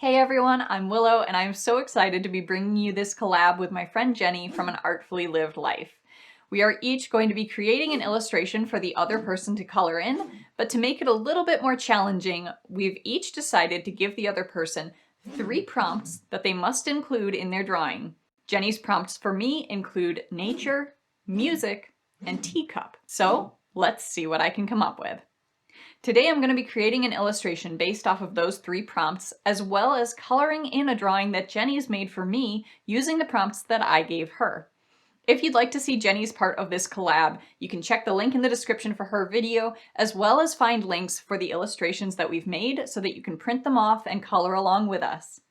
Hey everyone, I'm Willow, and I'm so excited to be bringing you this collab with my friend Jenny from An Artfully Lived Life. We are each going to be creating an illustration for the other person to color in, but to make it a little bit more challenging, we've each decided to give the other person 3 prompts that they must include in their drawing. Jenny's prompts for me include nature, music, and teacup. So let's see what I can come up with. Today I'm going to be creating an illustration based off of those 3 prompts, as well as coloring in a drawing that Jenny's made for me using the prompts that I gave her. If you'd like to see Jenny's part of this collab, you can check the link in the description for her video, as well as find links for the illustrations that we've made so that you can print them off and color along with us.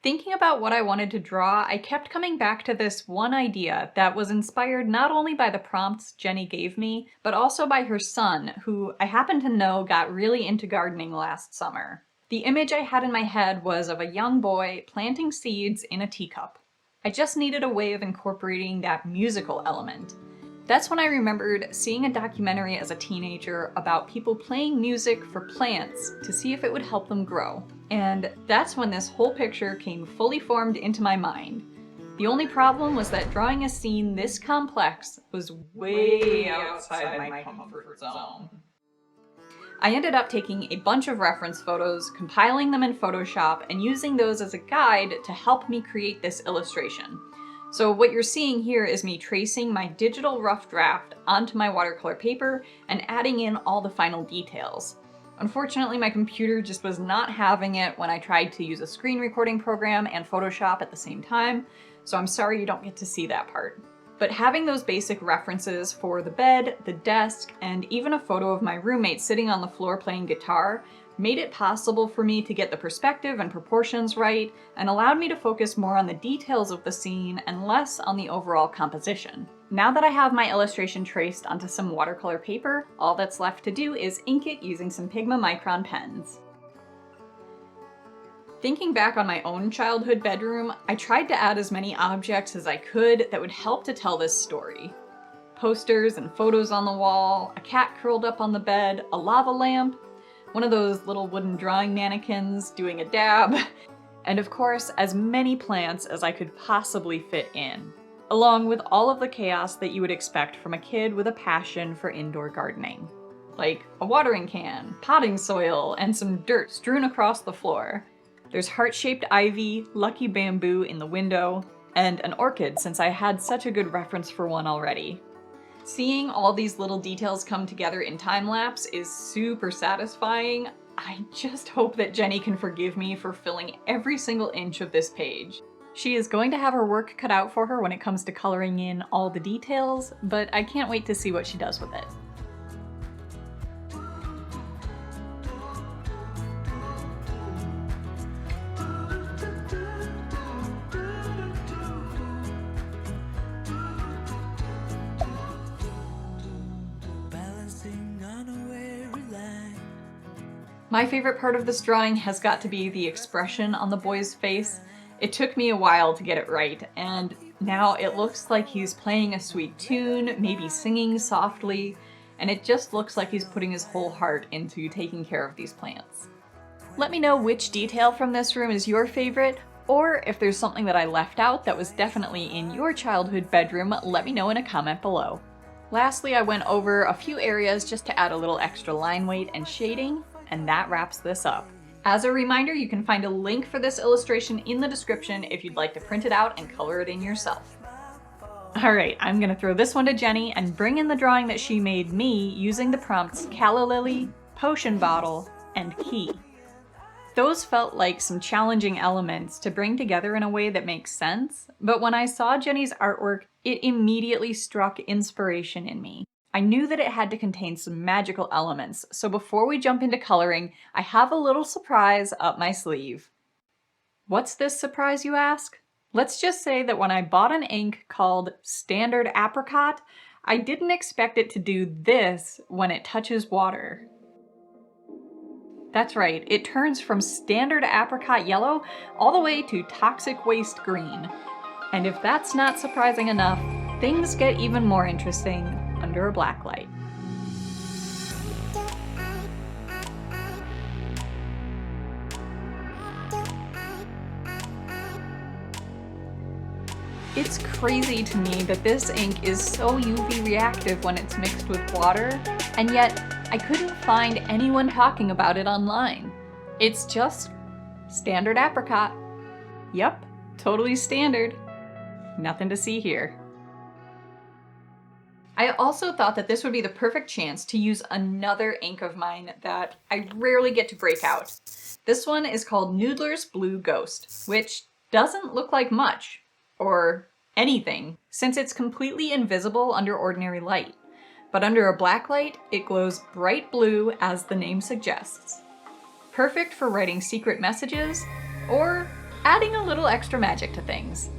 Thinking about what I wanted to draw, I kept coming back to this one idea that was inspired not only by the prompts Jenny gave me, but also by her son, who I happen to know got really into gardening last summer. The image I had in my head was of a young boy planting seeds in a teacup. I just needed a way of incorporating that musical element. That's when I remembered seeing a documentary as a teenager about people playing music for plants to see if it would help them grow. And that's when this whole picture came fully formed into my mind. The only problem was that drawing a scene this complex was way outside my comfort zone. I ended up taking a bunch of reference photos, compiling them in Photoshop, and using those as a guide to help me create this illustration. So what you're seeing here is me tracing my digital rough draft onto my watercolor paper and adding in all the final details. Unfortunately, my computer just was not having it when I tried to use a screen recording program and Photoshop at the same time, so I'm sorry you don't get to see that part. But having those basic references for the bed, the desk, and even a photo of my roommate sitting on the floor playing guitar made it possible for me to get the perspective and proportions right, and allowed me to focus more on the details of the scene and less on the overall composition. Now that I have my illustration traced onto some watercolor paper, all that's left to do is ink it using some Pigma Micron pens. Thinking back on my own childhood bedroom, I tried to add as many objects as I could that would help to tell this story. Posters and photos on the wall, a cat curled up on the bed, a lava lamp, one of those little wooden drawing mannequins doing a dab, and of course, as many plants as I could possibly fit in, along with all of the chaos that you would expect from a kid with a passion for indoor gardening. Like a watering can, potting soil, and some dirt strewn across the floor. There's heart-shaped ivy, lucky bamboo in the window, and an orchid since I had such a good reference for one already. Seeing all these little details come together in time-lapse is super satisfying. I just hope that Jenny can forgive me for filling every single inch of this page. She is going to have her work cut out for her when it comes to coloring in all the details, but I can't wait to see what she does with it. My favorite part of this drawing has got to be the expression on the boy's face. It took me a while to get it right, and now it looks like he's playing a sweet tune, maybe singing softly, and it just looks like he's putting his whole heart into taking care of these plants. Let me know which detail from this room is your favorite, or if there's something that I left out that was definitely in your childhood bedroom, let me know in a comment below. Lastly, I went over a few areas just to add a little extra line weight and shading, and that wraps this up. As a reminder, you can find a link for this illustration in the description if you'd like to print it out and color it in yourself. Alright, I'm gonna throw this one to Jenny and bring in the drawing that she made me using the prompts calla lily, potion bottle, and key. Those felt like some challenging elements to bring together in a way that makes sense, but when I saw Jenny's artwork, it immediately struck inspiration in me. I knew that it had to contain some magical elements, so before we jump into coloring, I have a little surprise up my sleeve. What's this surprise, you ask? Let's just say that when I bought an ink called Standard Apricot, I didn't expect it to do this when it touches water. That's right, it turns from Standard Apricot Yellow all the way to Toxic Waste Green. And if that's not surprising enough, things get even more interesting under a black light. It's crazy to me that this ink is so UV reactive when it's mixed with water, and yet I couldn't find anyone talking about it online. It's just standard apricot. Yep, totally standard. Nothing to see here. I also thought that this would be the perfect chance to use another ink of mine that I rarely get to break out. This one is called Noodler's Blue Ghost, which doesn't look like much, or anything, since it's completely invisible under ordinary light. But under a black light, it glows bright blue, as the name suggests. Perfect for writing secret messages, or adding a little extra magic to things.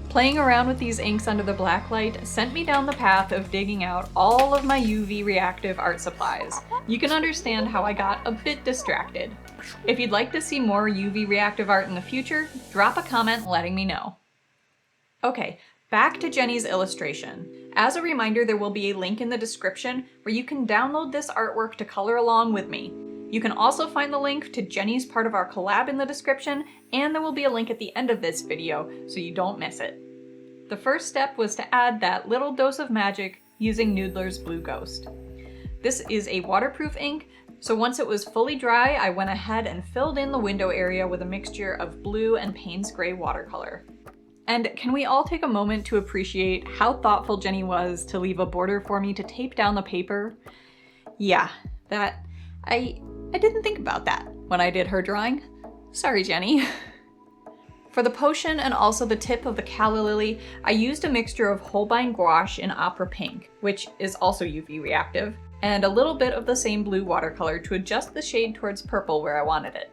Playing around with these inks under the black light sent me down the path of digging out all of my UV reactive art supplies. You can understand how I got a bit distracted. If you'd like to see more UV reactive art in the future, drop a comment letting me know. Okay, back to Jenny's illustration. As a reminder, there will be a link in the description where you can download this artwork to color along with me. You can also find the link to Jenny's part of our collab in the description, and there will be a link at the end of this video so you don't miss it. The first step was to add that little dose of magic using Noodler's Blue Ghost. This is a waterproof ink, so once it was fully dry, I went ahead and filled in the window area with a mixture of blue and Payne's Gray watercolor. And can we all take a moment to appreciate how thoughtful Jenny was to leave a border for me to tape down the paper? Yeah, I didn't think about that when I did her drawing. Sorry, Jenny. For the potion and also the tip of the calla lily, I used a mixture of Holbein gouache in Opera Pink, which is also UV reactive, and a little bit of the same blue watercolor to adjust the shade towards purple where I wanted it.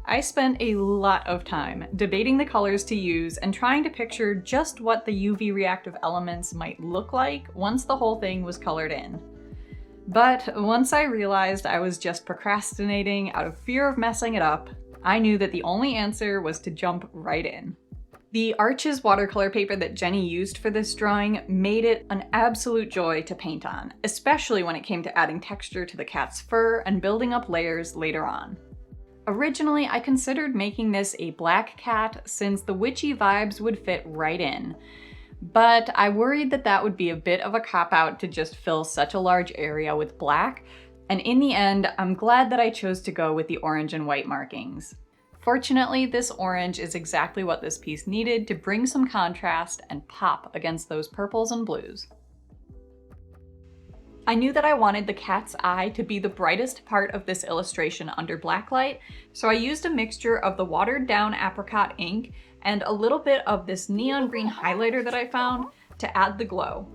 I spent a lot of time debating the colors to use and trying to picture just what the UV reactive elements might look like once the whole thing was colored in. But once I realized I was just procrastinating out of fear of messing it up, I knew that the only answer was to jump right in. The Arches watercolor paper that Jenny used for this drawing made it an absolute joy to paint on, especially when it came to adding texture to the cat's fur and building up layers later on. Originally, I considered making this a black cat since the witchy vibes would fit right in, but I worried that that would be a bit of a cop-out to just fill such a large area with black, and in the end, I'm glad that I chose to go with the orange and white markings. Fortunately, this orange is exactly what this piece needed to bring some contrast and pop against those purples and blues. I knew that I wanted the cat's eye to be the brightest part of this illustration under blacklight, so I used a mixture of the watered down apricot ink and a little bit of this neon green highlighter that I found to add the glow.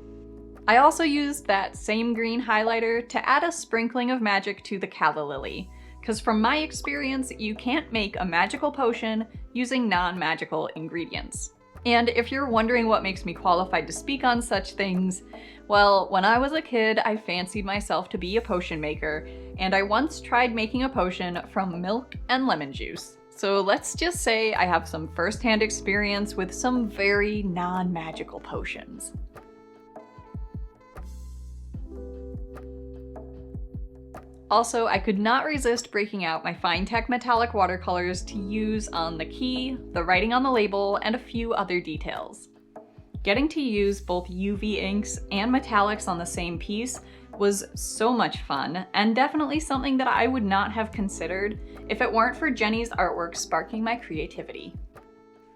I also used that same green highlighter to add a sprinkling of magic to the calla lily, because from my experience, you can't make a magical potion using non-magical ingredients. And if you're wondering what makes me qualified to speak on such things, well, when I was a kid, I fancied myself to be a potion maker, and I once tried making a potion from milk and lemon juice. So let's just say I have some first-hand experience with some very non-magical potions. Also, I could not resist breaking out my Finetec metallic watercolors to use on the key, the writing on the label, and a few other details. Getting to use both UV inks and metallics on the same piece was so much fun, and definitely something that I would not have considered if it weren't for Jenny's artwork sparking my creativity.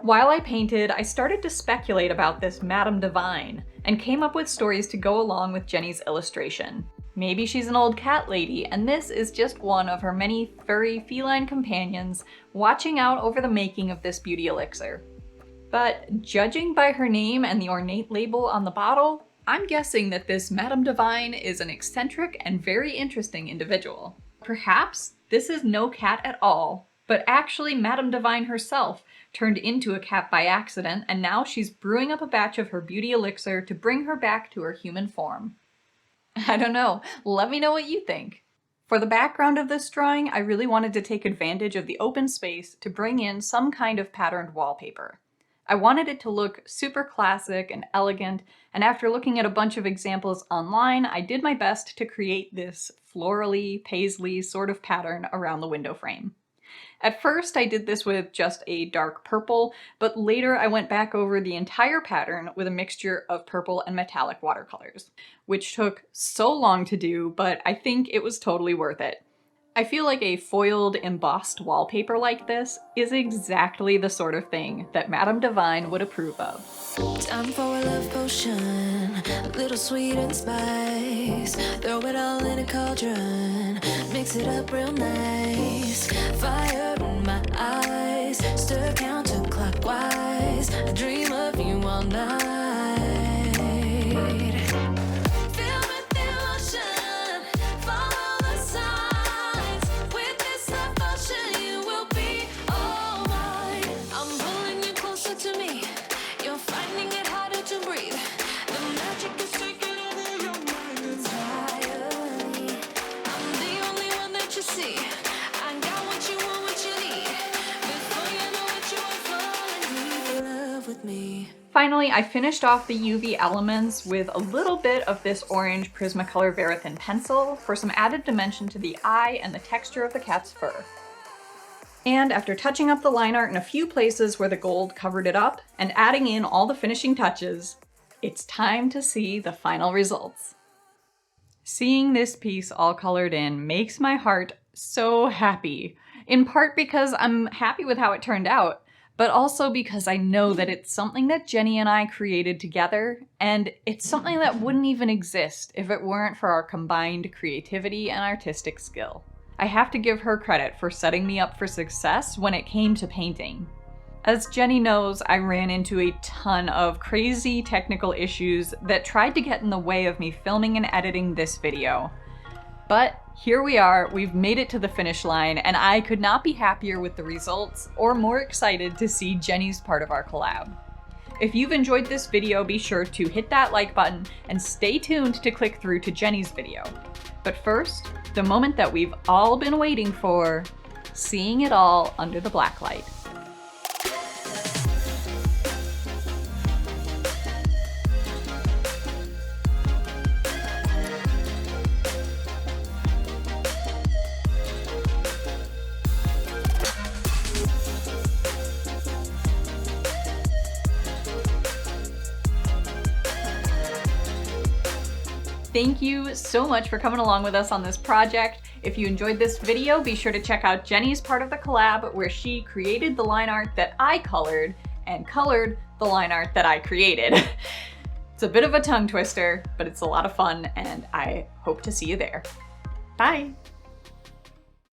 While I painted, I started to speculate about this Madame Divine, and came up with stories to go along with Jenny's illustration. Maybe she's an old cat lady, and this is just one of her many furry feline companions watching out over the making of this beauty elixir. But judging by her name and the ornate label on the bottle, I'm guessing that this Madame Divine is an eccentric and very interesting individual. Perhaps this is no cat at all, but actually Madame Divine herself turned into a cat by accident, and now she's brewing up a batch of her beauty elixir to bring her back to her human form. I don't know, let me know what you think. For the background of this drawing, I really wanted to take advantage of the open space to bring in some kind of patterned wallpaper. I wanted it to look super classic and elegant, and after looking at a bunch of examples online, I did my best to create this florally, paisley sort of pattern around the window frame. At first I did this with just a dark purple, but later I went back over the entire pattern with a mixture of purple and metallic watercolors, which took so long to do, but I think it was totally worth it. I feel like a foiled, embossed wallpaper like this is exactly the sort of thing that Madame Divine would approve of. Time for a love potion, a little sweet and spice. Throw it all in a cauldron, mix it up real nice. Fire in my eyes, stir counterclockwise. I dream of you all night. Finally, I finished off the UV elements with a little bit of this orange Prismacolor Verithin pencil for some added dimension to the eye and the texture of the cat's fur. And after touching up the line art in a few places where the gold covered it up and adding in all the finishing touches, it's time to see the final results. Seeing this piece all colored in makes my heart so happy, in part because I'm happy with how it turned out, but also because I know that it's something that Jenny and I created together, and it's something that wouldn't even exist if it weren't for our combined creativity and artistic skill. I have to give her credit for setting me up for success when it came to painting. As Jenny knows, I ran into a ton of crazy technical issues that tried to get in the way of me filming and editing this video. But here we are, we've made it to the finish line, and I could not be happier with the results or more excited to see Jenny's part of our collab. If you've enjoyed this video, be sure to hit that like button and stay tuned to click through to Jenny's video. But first, the moment that we've all been waiting for, seeing it all under the blacklight. Thank you so much for coming along with us on this project. If you enjoyed this video, be sure to check out Jenny's part of the collab where she created the line art that I colored and colored the line art that I created. It's a bit of a tongue twister, but it's a lot of fun and I hope to see you there. Bye.